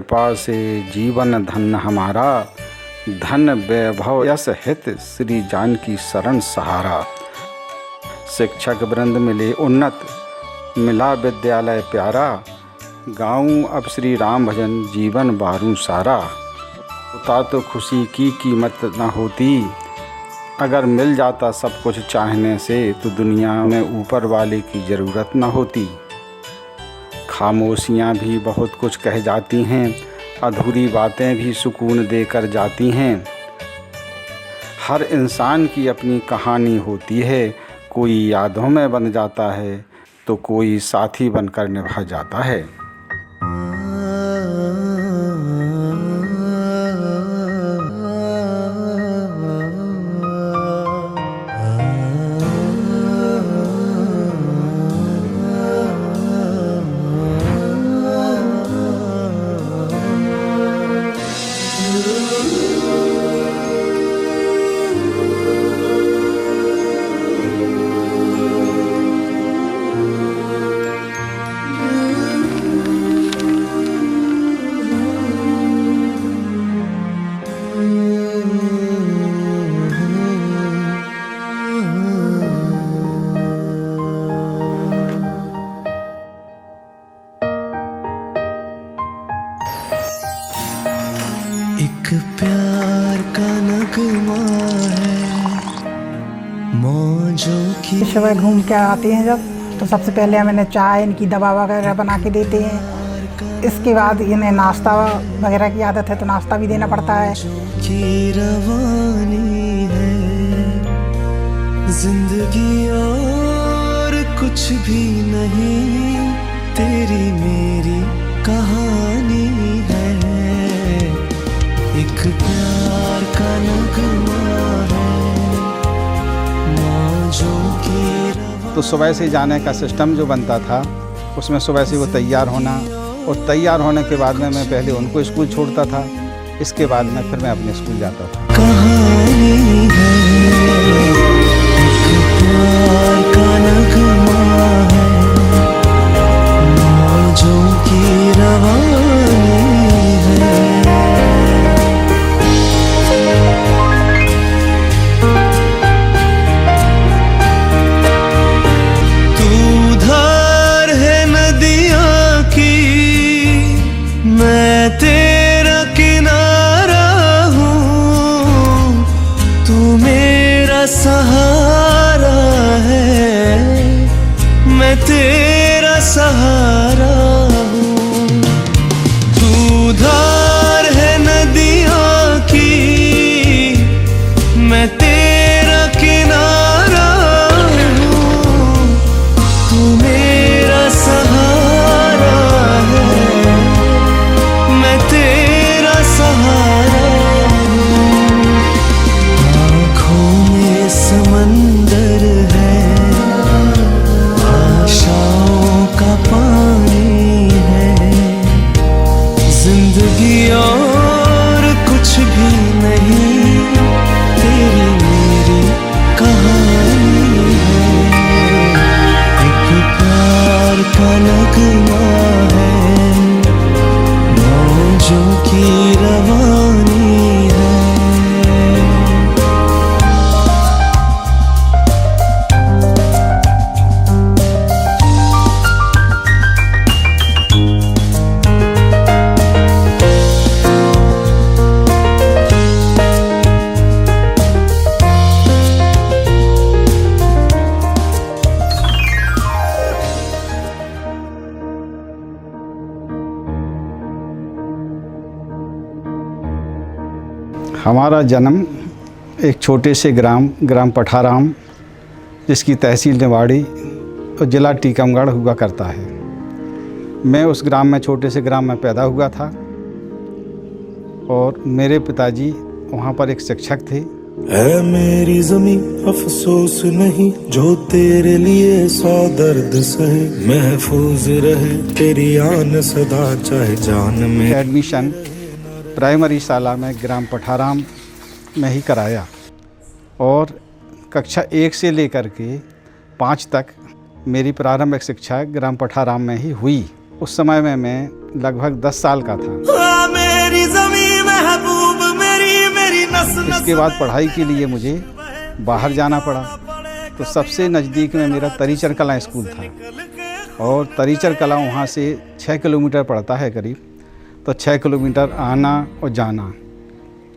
कृपा से जीवन धन हमारा, धन वैभव यश हित श्री जानकी शरण सहारा। शिक्षक वृंद मिले उन्नत, मिला विद्यालय प्यारा, गाऊं अब श्री राम भजन जीवन बारूं सारा। होता तो खुशी की कीमत न होती, अगर मिल जाता सब कुछ चाहने से तो दुनिया में ऊपर वाले की ज़रूरत न होती। खामोशियाँ भी बहुत कुछ कह जाती हैं, अधूरी बातें भी सुकून देकर जाती हैं। हर इंसान की अपनी कहानी होती है, कोई यादों में बन जाता है तो कोई साथी बनकर निभा जाता है। एक प्यार का नगमा है मौजों की। सुबह घूम के आते हैं जब, तो सबसे पहले हम इन्हें चाय, इनकी दवा वगैरह बना के देते हैं। इसके बाद इन्हें नाश्ता वगैरह की आदत है तो नाश्ता भी देना पड़ता है। की रवानी है जिंदगी और कुछ भी नहीं, तेरी मेरी कहानी है। एक प्यार का नगमा है मौजों की। तो सुबह से जाने का सिस्टम जो बनता था उसमें सुबह से वो तैयार होना, और तैयार होने के बाद में मैं पहले उनको स्कूल छोड़ता था, इसके बाद में फिर मैं अपने स्कूल जाता था। कहानी है एक प्यार का नगमा है मौजों की रवानी है। तू धार है नदियाँ की, मैं तेरा किनारा हूँ, तू मेरा सहारा है, मैं तेरा सहारा हूँ। तू धार है नदियाँ की, मैं तेरा किनारा हूँ, तू मेरा सहारा है, मैं तेरा सहारा हूँ। आँखों में समंदर है, आशाओं का पानी है, जिंदगी और कुछ भी नहीं, तेरी मेरी कहानी है। एक प्यार का नगमा है मौजों की रवानी है। हमारा जन्म एक छोटे से ग्राम पठाराम, जिसकी तहसील निवाड़ी और ज़िला टीकमगढ़ हुआ करता है। मैं उस ग्राम में, छोटे से ग्राम में पैदा हुआ था और मेरे पिताजी वहाँ पर एक शिक्षक थे। ऐ मेरी ज़मीं अफसोस नहीं, जो तेरे लिए 100 दर्द सहे, महफूज रहे तेरी आन सदा चाहे जान में। एडमिशन प्राइमरी शाला में ग्राम पठाराम में ही कराया और कक्षा 1 से लेकर के 5 तक मेरी प्रारंभिक शिक्षा ग्राम पठाराम में ही हुई। उस समय में मैं लगभग 10 साल का था। इसके बाद पढ़ाई के लिए मुझे बाहर जाना पड़ा। तो सबसे नज़दीक में मेरा तरीचर कला स्कूल था और तरीचर कला वहाँ से 6 किलोमीटर पड़ता है करीब। तो 6 किलोमीटर आना और जाना,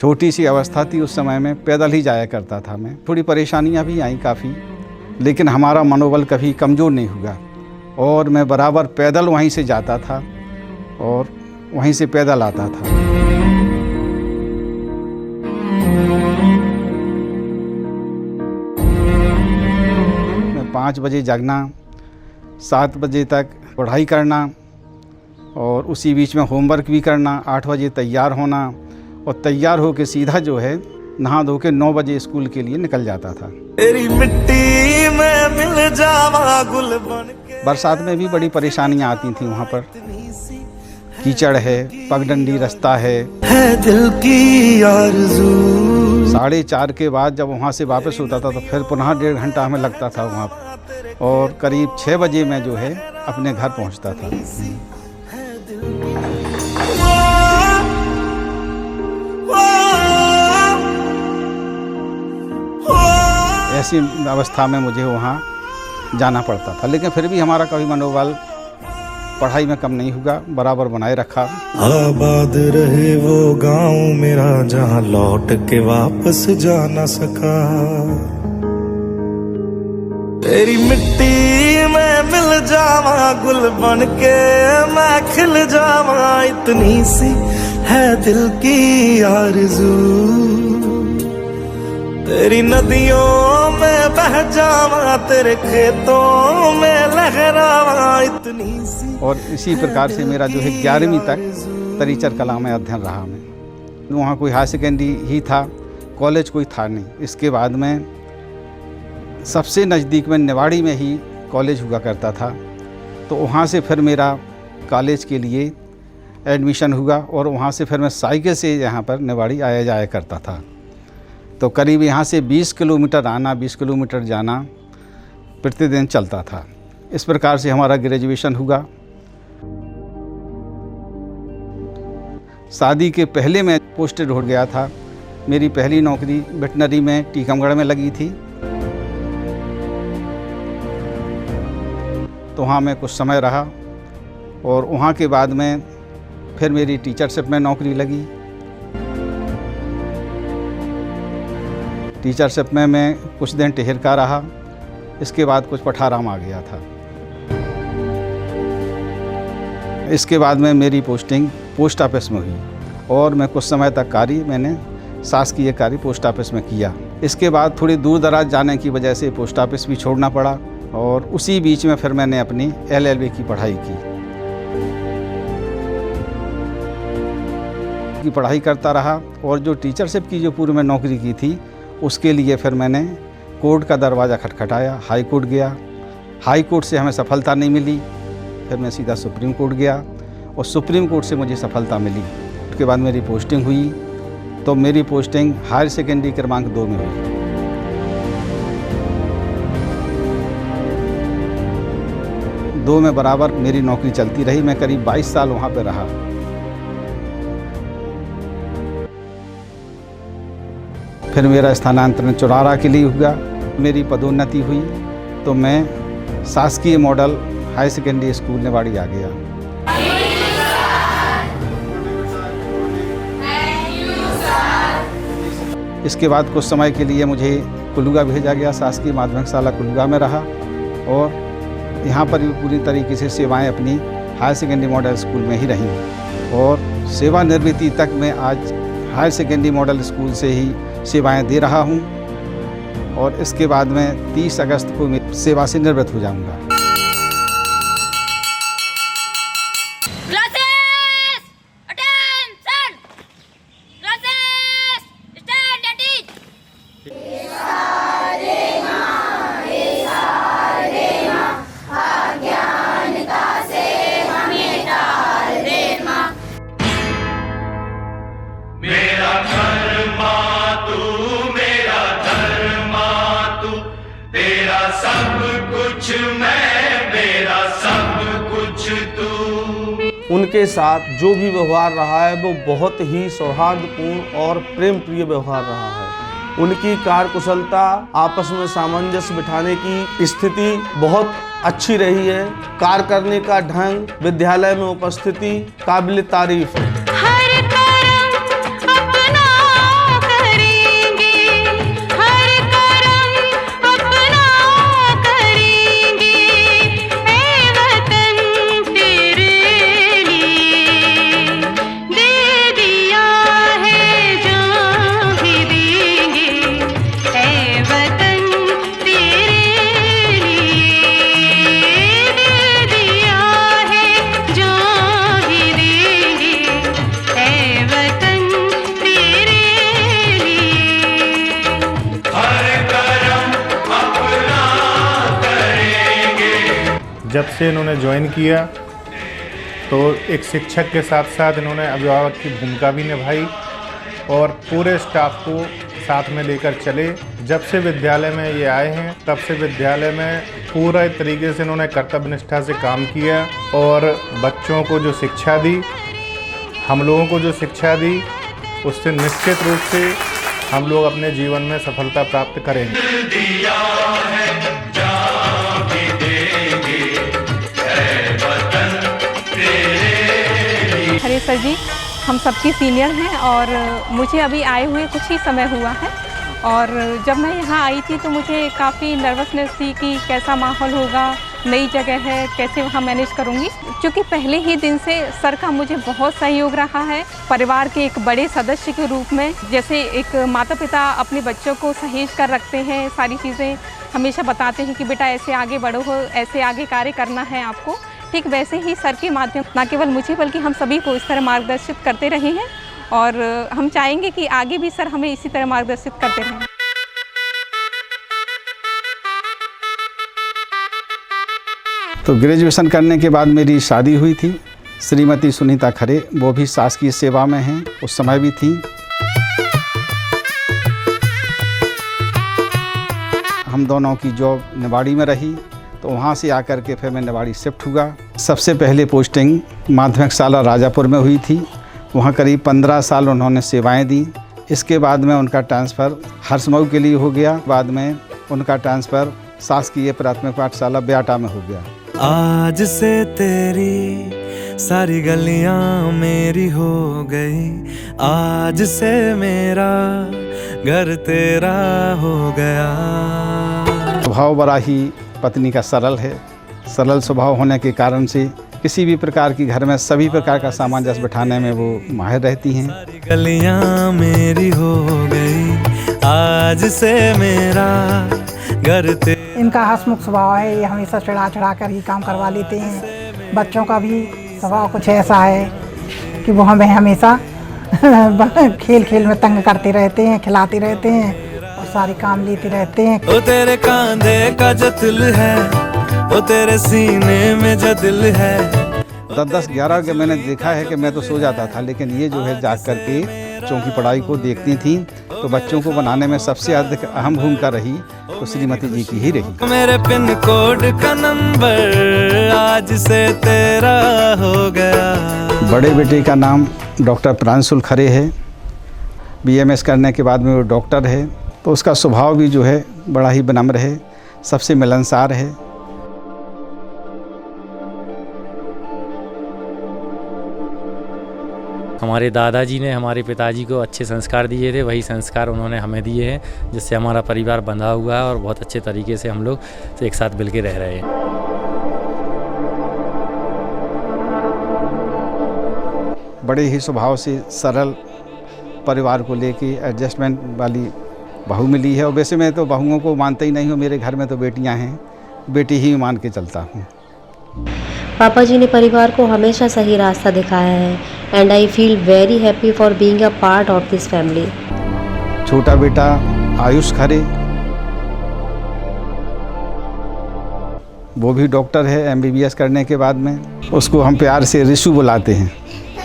छोटी सी अवस्था थी उस समय में, पैदल ही जाया करता था मैं। थोड़ी परेशानियाँ भी आई काफ़ी, लेकिन हमारा मनोबल कभी कमज़ोर नहीं हुआ और मैं बराबर पैदल वहीं से जाता था और वहीं से पैदल आता था। मैं 5 बजे जागना, 7 बजे तक पढ़ाई करना और उसी बीच में होमवर्क भी करना, 8 बजे तैयार होना और तैयार होकर सीधा जो है नहा धो के 9 बजे स्कूल के लिए निकल जाता था। तेरी मिट्टी में मिल जावा गुल बन के। बरसात में भी बड़ी परेशानियां आती थी वहाँ पर, कीचड़ है, पगडंडी रास्ता है दिल की आरज़ू। 4:30 के बाद जब वहाँ से वापस होता था तो फिर पुनः 1.5 घंटा हमें लगता था वहाँ पर और करीब 6 बजे मैं जो है अपने घर पहुँचता था। ऐसी अवस्था में मुझे वहाँ जाना पड़ता था, लेकिन फिर भी हमारा कभी मनोबल पढ़ाई में कम नहीं हुआ, बराबर बनाए रखा। आबाद रहे वो गांव मेरा जहां लौट के वापस जा न सका। तेरी मिट्टी में मिल जावा गुल बन के मैं खिल जावा, इतनी सी है दिल की आरज़ू। तेरी नदियों में बह जावा, तेरे खेतों में लहरावा, इतनी सी। और इसी प्रकार से मेरा जो है 11वीं तक तरीचर कला में अध्ययन रहा। मैं वहाँ कोई हाई सेकेंडरी ही था, कॉलेज कोई था नहीं। इसके बाद में सबसे नज़दीक में निवाड़ी में ही कॉलेज हुआ करता था, तो वहाँ से फिर मेरा कॉलेज के लिए एडमिशन हुआ और वहाँ से फिर मैं साइकिल से यहाँ पर निवाड़ी आया जाया करता था। तो करीब यहाँ से 20 किलोमीटर आना, 20 किलोमीटर जाना प्रतिदिन चलता था। इस प्रकार से हमारा ग्रेजुएशन हुआ। शादी के पहले मैं पोस्टेड हो गया था। मेरी पहली नौकरी वेटनरी में टीकमगढ़ में लगी थी, तो वहाँ मैं कुछ समय रहा और वहाँ के बाद में फिर मेरी टीचरशिप में नौकरी लगी। टीचरशिप में मैं कुछ दिन टिहरका रहा, इसके बाद कुछ पठाराम आ गया था। इसके बाद में मेरी पोस्टिंग पोस्ट ऑफिस में हुई और मैं कुछ समय तक मैंने शासकीय कार्य पोस्ट ऑफिस में किया। इसके बाद थोड़ी दूर दराज जाने की वजह से पोस्ट ऑफिस भी छोड़ना पड़ा और उसी बीच में फिर मैंने अपनी LLB की पढ़ाई करता रहा और जो टीचरशिप की जो पूर्व में नौकरी की थी उसके लिए फिर मैंने कोर्ट का दरवाज़ा खटखटाया, हाई कोर्ट गया। हाई कोर्ट से हमें सफलता नहीं मिली, फिर मैं सीधा सुप्रीम कोर्ट गया और सुप्रीम कोर्ट से मुझे सफलता मिली। उसके बाद मेरी पोस्टिंग हुई, तो मेरी पोस्टिंग हायर सेकेंडरी क्रमांक 2 में हुई। दो में बराबर मेरी नौकरी चलती रही। मैं करीब 22 साल वहाँ पर रहा। फिर मेरा स्थानांतरण चुरारा के लिए हुआ, मेरी पदोन्नति हुई, तो मैं शासकीय model high secondary school Niwari आ गया। इसके बाद कुछ समय के लिए मुझे कुलुगा भेजा गया, शासकीय माध्यमिक शाला कुलुगा में रहा और यहाँ पर भी पूरी तरीके से सेवाएं अपनी हायर सेकेंडरी मॉडल स्कूल में ही रहीं और सेवानिवृत्ति तक मैं आज हायर सेकेंडरी मॉडल स्कूल से ही सेवाएं दे रहा हूं और इसके बाद में 30 अगस्त को मैं सेवा से निवृत्त हो जाऊंगा। उनके साथ जो भी व्यवहार रहा है वो बहुत ही सौहार्दपूर्ण और प्रेम प्रिय व्यवहार रहा है। उनकी कार्यकुशलता, आपस में सामंजस्य बिठाने की स्थिति बहुत अच्छी रही है। कार्य करने का ढंग, विद्यालय में उपस्थिति काबिल तारीफ है। जब से इन्होंने ज्वाइन किया तो एक शिक्षक के साथ साथ इन्होंने अभिभावक की भूमिका भी निभाई और पूरे स्टाफ को साथ में लेकर चले। जब से विद्यालय में ये आए हैं तब से विद्यालय में पूरा तरीके से इन्होंने कर्तव्य निष्ठा से काम किया और बच्चों को जो शिक्षा दी, हम लोगों को जो शिक्षा दी, उससे निश्चित रूप से हम लोग अपने जीवन में सफलता प्राप्त करेंगे। हरे सर जी हम सबकी सीनियर हैं और मुझे अभी आए हुए कुछ ही समय हुआ है और जब मैं यहाँ आई थी तो मुझे काफ़ी नर्वसनेस थी कि कैसा माहौल होगा, नई जगह है, कैसे वहाँ मैनेज करूँगी। क्योंकि पहले ही दिन से सर का मुझे बहुत सहयोग रहा है परिवार के एक बड़े सदस्य के रूप में। जैसे एक माता पिता अपने बच्चों को सहेज कर रखते हैं, सारी चीज़ें हमेशा बताते हैं कि बेटा ऐसे आगे बढ़ो हो, ऐसे आगे कार्य करना है आपको, ठीक वैसे ही सर के माध्यम न केवल मुझे बल्कि हम सभी को इस तरह मार्गदर्शित करते रहे हैं और हम चाहेंगे कि आगे भी सर हमें इसी तरह मार्गदर्शित करते रहें। तो ग्रेजुएशन करने के बाद मेरी शादी हुई थी। श्रीमती सुनीता खरे, वो भी शासकीय सेवा में हैं, उस समय भी थी। हम दोनों की जॉब निवाड़ी में रही, तो वहाँ से आकर के फिर मैं निवाड़ी शिफ्ट हुआ। सबसे पहले पोस्टिंग माध्यमिक शाला राजापुर में हुई थी, वहाँ करीब 15 साल उन्होंने सेवाएं दी। इसके बाद में उनका ट्रांसफ़र हरसमऊ के लिए हो गया, बाद में उनका ट्रांसफ़र शासकीय प्राथमिक पाठशाला ब्याटा में हो गया। आज से तेरी सारी गलियां मेरी हो गई, आज से मेरा घर तेरा हो गया। स्वभाव बड़ा ही पत्नी का सरल है। सरल स्वभाव होने के कारण से किसी भी प्रकार की घर में सभी प्रकार का सामंजस्य बिठाने में वो माहिर रहती हैं। सारी गलियां मेरी हो गई, आज से मेरा घर तेरा। इनका हंसमुख स्वभाव है, ये हमेशा चढ़ा कर ही काम करवा लेते हैं। बच्चों का भी स्वभाव कुछ ऐसा है कि वो हमें हमेशा खेल खेल में तंग करते रहते हैं, खिलाते रहते हैं और सारे काम लेते रहते हैं। ओ तेरे कांधे का जो दिल है, ओ तेरे सीने में जो दिल है। 10-11 के मैंने देखा है कि मैं तो सो जाता था, लेकिन ये जो है जाग करके बच्चों की पढ़ाई को देखती थी। तो बच्चों को बनाने में सबसे अधिक अहम भूमिका रही तो श्रीमती जी की ही रही। मेरे पिन कोड का नंबर आज से तेरा हो गया। बड़े बेटे का नाम डॉक्टर प्रांशुल खरे है। BMS करने के बाद में वो डॉक्टर है, तो उसका स्वभाव भी जो है बड़ा ही विनम्र है, सबसे मिलनसार है। हमारे दादाजी ने हमारे पिताजी को अच्छे संस्कार दिए थे, वही संस्कार उन्होंने हमें दिए हैं, जिससे हमारा परिवार बंधा हुआ है और बहुत अच्छे तरीके से हम लोग एक साथ मिलकर रह रहे हैं। बड़े ही स्वभाव से सरल, परिवार को लेके एडजस्टमेंट वाली बहू मिली है। और वैसे मैं तो बहुओं को मानता ही नहीं हूँ, मेरे घर में तो बेटियाँ हैं, बेटी ही मान के चलता हूँ। पापा जी ने परिवार को हमेशा सही रास्ता दिखाया है and I feel very happy for being a part of this family. छोटा बेटा आयुष खरे, वो भी डॉक्टर है MBBS करने के बाद में। उसको हम प्यार से रिशु बुलाते हैं।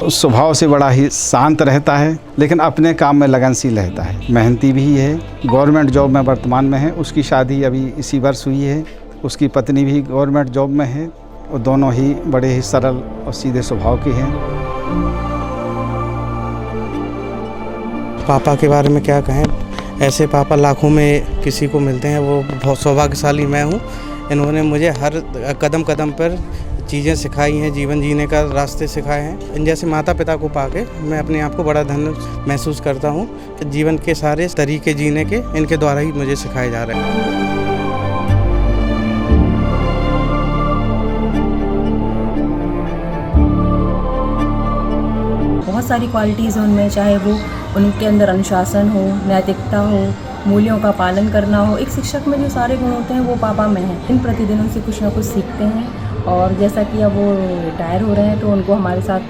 उस स्वभाव से बड़ा ही शांत रहता है, लेकिन अपने काम में लगनशील रहता है, मेहनती भी है। गवर्नमेंट जॉब में वर्तमान में है। उसकी शादी अभी इसी वर्ष हुई है। उसकी पत्नी भी गवर्नमेंट जॉब में है और दोनों ही बड़े ही सरल और सीधे स्वभाव के हैं। पापा के बारे में क्या कहें, ऐसे पापा लाखों में किसी को मिलते हैं, वो बहुत सौभाग्यशाली मैं हूँ। इन्होंने मुझे हर कदम कदम पर चीज़ें सिखाई हैं, जीवन जीने का रास्ते सिखाए हैं। इन जैसे माता पिता को पाके मैं अपने आप को बड़ा धन्य महसूस करता हूँ कि जीवन के सारे तरीके जीने के इनके द्वारा ही मुझे सिखाए जा रहे हैं। बहुत सारी क्वालिटीज़ हैं उनमें, चाहे वो उनके अंदर अनुशासन हो, नैतिकता हो, मूल्यों का पालन करना हो। एक शिक्षक में जो सारे गुण होते हैं वो पापा में हैं। इन प्रतिदिन उनसे कुछ ना कुछ सीखते हैं और जैसा कि अब वो रिटायर हो रहे हैं तो उनको हमारे साथ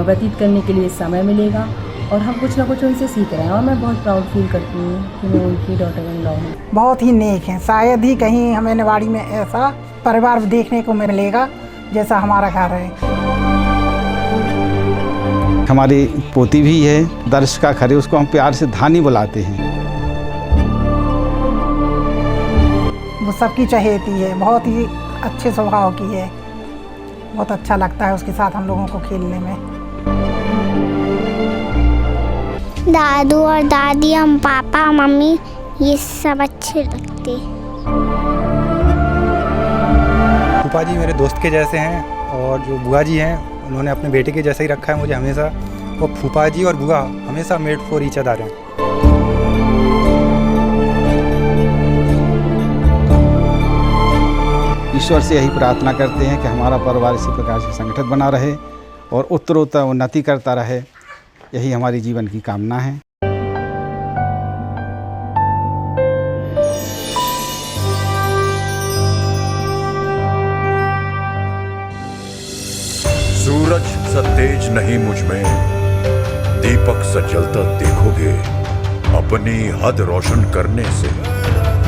व्यतीत करने के लिए समय मिलेगा और हम कुछ ना कुछ उनसे सीख रहे हैं और मैं बहुत प्राउड फील करती हूँ कि मैं उनकी डॉटर इन लॉ हूँ। बहुत ही नेक हैं, शायद ही कहीं हमें निवाड़ी में ऐसा परिवार देखने को मिलेगा जैसा हमारा घर है। हमारी पोती भी है दर्शिका खरे, उसको हम प्यार से धानी बुलाते हैं। वो सबकी चहेती है, बहुत ही अच्छे स्वभाव की है, बहुत अच्छा लगता है उसके साथ हम लोगों को खेलने में। दादू और दादी, हम पापा मम्मी ये सब अच्छे लगते हैं। फूफा जी मेरे दोस्त के जैसे हैं और जो बुआ जी हैं उन्होंने अपने बेटे के जैसा ही रखा है मुझे हमेशा। और फूफा जी और बुआ हमेशा मेड फॉर ईच अदर हैं। ईश्वर से यही प्रार्थना करते हैं कि हमारा परिवार इसी प्रकार से संगठित बना रहे और उत्तरोत्तर उन्नति करता रहे। यही हमारी जीवन की कामना है। सूरज सा तेज नहीं मुझ में, दीपक सा जलता देखोगे। अपनी हद रोशन करने से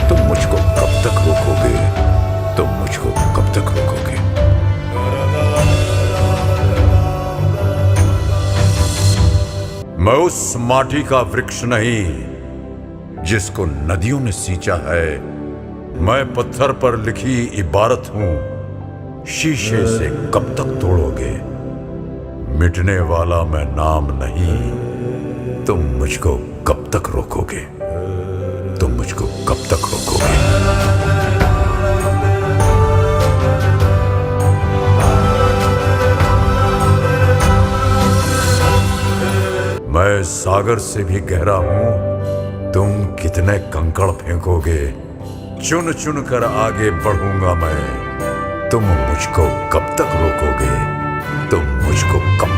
तुम मुझको कब तक रोकोगे? तुम मुझको कब तक रोकोगे? मैं उस माटी का वृक्ष नहीं जिसको नदियों ने सींचा है। मैं पत्थर पर लिखी इबारत हूं, शीशे से कब तक तोड़ोगे? मिटने वाला मैं नाम नहीं, तुम मुझको कब तक रोकोगे? तुम मुझको कब तक रोकोगे? मैं सागर से भी गहरा हूं, तुम कितने कंकड़ फेंकोगे? चुन चुन कर आगे बढ़ूंगा मैं, तुम मुझको कब तक रोकोगे? तुम मुझको कब